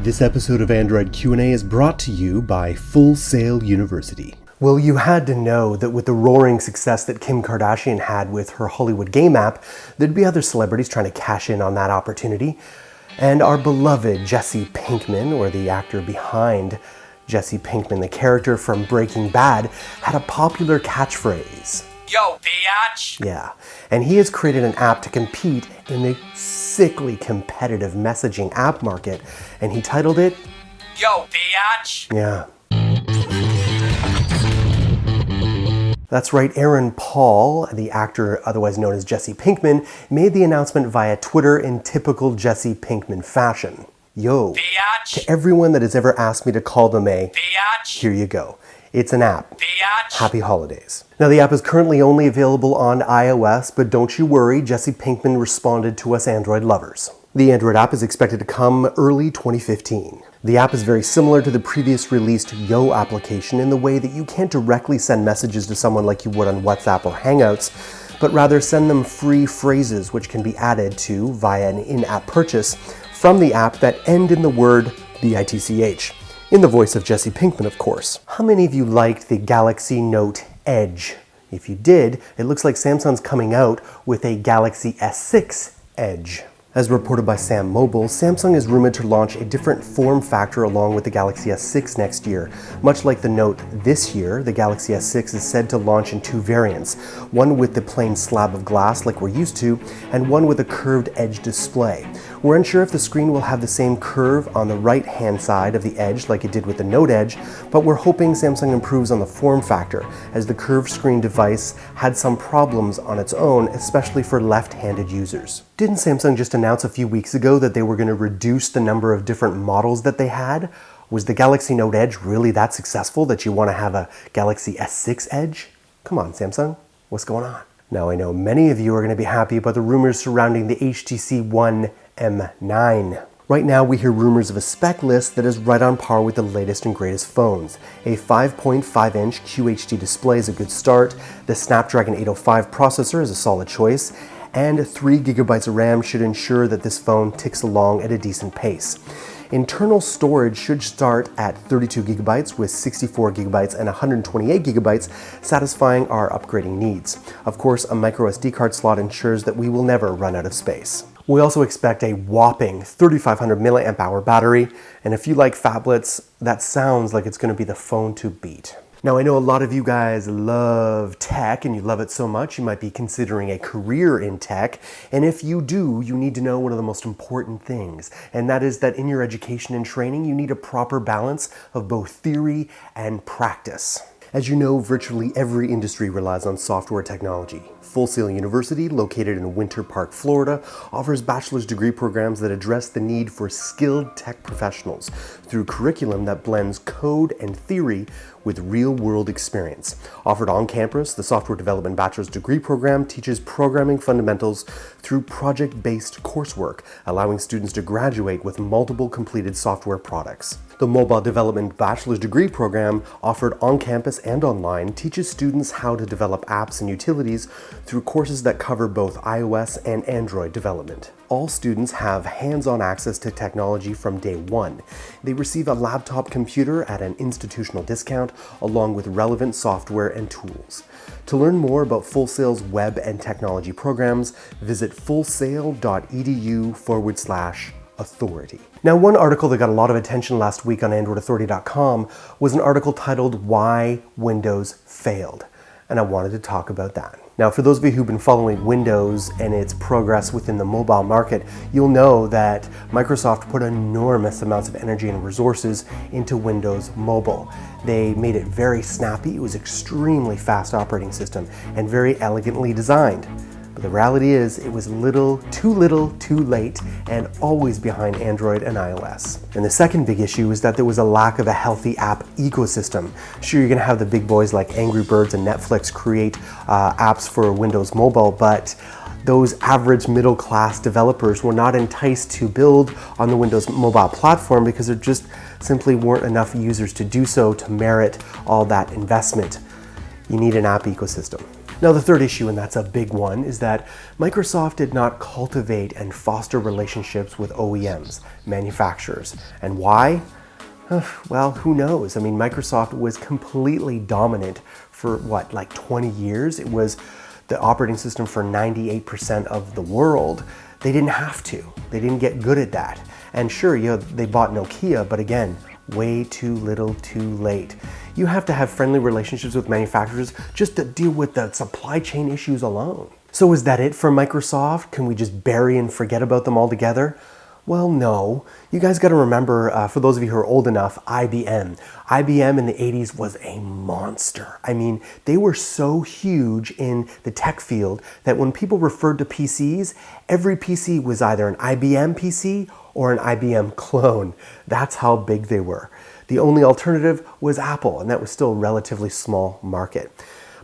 This episode of Android Q&A is brought to you by Full Sail University. Well, you had to know that with the roaring success that Kim Kardashian had with her Hollywood game app, there'd be other celebrities trying to cash in on that opportunity. And our beloved Jesse Pinkman, or the actor behind Jesse Pinkman, the character from Breaking Bad, had a popular catchphrase. Yo, biatch! Yeah, and he has created an app to compete in the sickly competitive messaging app market, and he titled it, Yo, biatch! Yeah. That's right, Aaron Paul, the actor otherwise known as Jesse Pinkman, made the announcement via Twitter in typical Jesse Pinkman fashion. Yo, biatch! to everyone that has ever asked me to call them a, Biatch! here you go. It's an app. Biatch! Happy holidays. Now, the app is currently only available on iOS, but don't you worry, Jesse Pinkman responded to us Android lovers. The Android app is expected to come early 2015. The app is very similar to the previous released Yo application in the way that you can't directly send messages to someone like you would on WhatsApp or Hangouts, but rather send them free phrases which can be added to via an in-app purchase from the app that end in the word BITCH. In the voice of Jesse Pinkman, of course. How many of you liked the Galaxy Note Edge? If you did, it looks like Samsung's coming out with a Galaxy S6 Edge. As reported by Sam Mobile, Samsung is rumored to launch a different form factor along with the Galaxy S6 next year. Much like the Note this year, the Galaxy S6 is said to launch in two variants, one with the plain slab of glass like we're used to, and one with a curved edge display. We're unsure if the screen will have the same curve on the right-hand side of the edge like it did with the Note Edge, but we're hoping Samsung improves on the form factor, as the curved screen device had some problems on its own, especially for left-handed users. Didn't Samsung just announce a few weeks ago that they were going to reduce the number of different models that they had? Was the Galaxy Note Edge really that successful that you want to have a Galaxy S6 Edge? Come on, Samsung, what's going on? Now, I know many of you are going to be happy about the rumors surrounding the HTC One M9. Right now, we hear rumors of a spec list that is right on par with the latest and greatest phones. A 5.5-inch QHD display is a good start, the Snapdragon 805 processor is a solid choice, and 3 GB of RAM should ensure that this phone ticks along at a decent pace. Internal storage should start at 32 GB with 64 GB and 128 GB, satisfying our upgrading needs. Of course, a microSD card slot ensures that we will never run out of space. We also expect a whopping 3500 mAh battery, and if you like phablets, that sounds like it's going to be the phone to beat. Now, I know a lot of you guys love tech, and you love it so much you might be considering a career in tech, and if you do, you need to know one of the most important things, and that is that in your education and training, you need a proper balance of both theory and practice. As you know, virtually every industry relies on software technology. Full Sail University, located in Winter Park, Florida, offers bachelor's degree programs that address the need for skilled tech professionals through curriculum that blends code and theory with real-world experience. Offered on campus, the Software Development Bachelor's Degree Program teaches programming fundamentals through project-based coursework, allowing students to graduate with multiple completed software products. The Mobile Development Bachelor's Degree Program, offered on campus and online, teaches students how to develop apps and utilities through courses that cover both iOS and Android development. All students have hands-on access to technology from day one. They receive a laptop computer at an institutional discount, along with relevant software and tools. To learn more about Full Sail's web and technology programs, visit fullsail.edu/authority. Now, one article that got a lot of attention last week on AndroidAuthority.com was an article titled Why Windows Failed, and I wanted to talk about that. Now, for those of you who've been following Windows and its progress within the mobile market, you'll know that Microsoft put enormous amounts of energy and resources into Windows Mobile. They made it very snappy, it was extremely fast operating system, and very elegantly designed. But the reality is, it was little, too late, and always behind Android and iOS. And the second big issue is that there was a lack of a healthy app ecosystem. Sure, you're gonna have the big boys like Angry Birds and Netflix create apps for Windows Mobile, but those average middle class developers were not enticed to build on the Windows Mobile platform because there just simply weren't enough users to do so to merit all that investment. You need an app ecosystem. Now, the third issue, and that's a big one, is that Microsoft did not cultivate and foster relationships with OEMs, manufacturers. And why? Well, who knows? I mean, Microsoft was completely dominant for what, like 20 years? It was the operating system for 98% of the world. They didn't have to. They didn't get good at that. And sure, they bought Nokia, but again, way too little too late. You have to have friendly relationships with manufacturers just to deal with the supply chain issues alone. So is that it for Microsoft? Can we just bury and forget about them altogether? Well, no. You guys got to remember, for those of you who are old enough, IBM. IBM in the 80s was a monster. I mean, they were so huge in the tech field that when people referred to PCs, every PC was either an IBM PC or an IBM clone. That's how big they were. The only alternative was Apple, and that was still a relatively small market.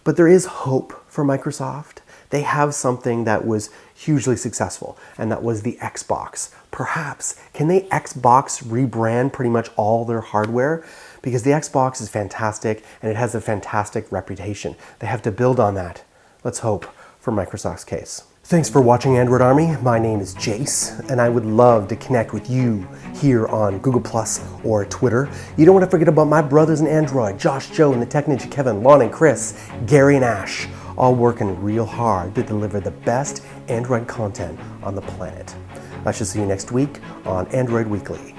But there is hope for Microsoft. They have something that was hugely successful, and that was the Xbox. Perhaps, can they Xbox rebrand pretty much all their hardware? Because the Xbox is fantastic, and it has a fantastic reputation. They have to build on that. Let's hope for Microsoft's case. Thanks for watching Android Army. My name is Jace, and I would love to connect with you here on Google Plus or Twitter. You don't want to forget about my brothers in Android, Josh, Joe, and the Tech Ninja Kevin, Lon and Chris, Gary and Ash, all working real hard to deliver the best Android content on the planet. I shall see you next week on Android Weekly.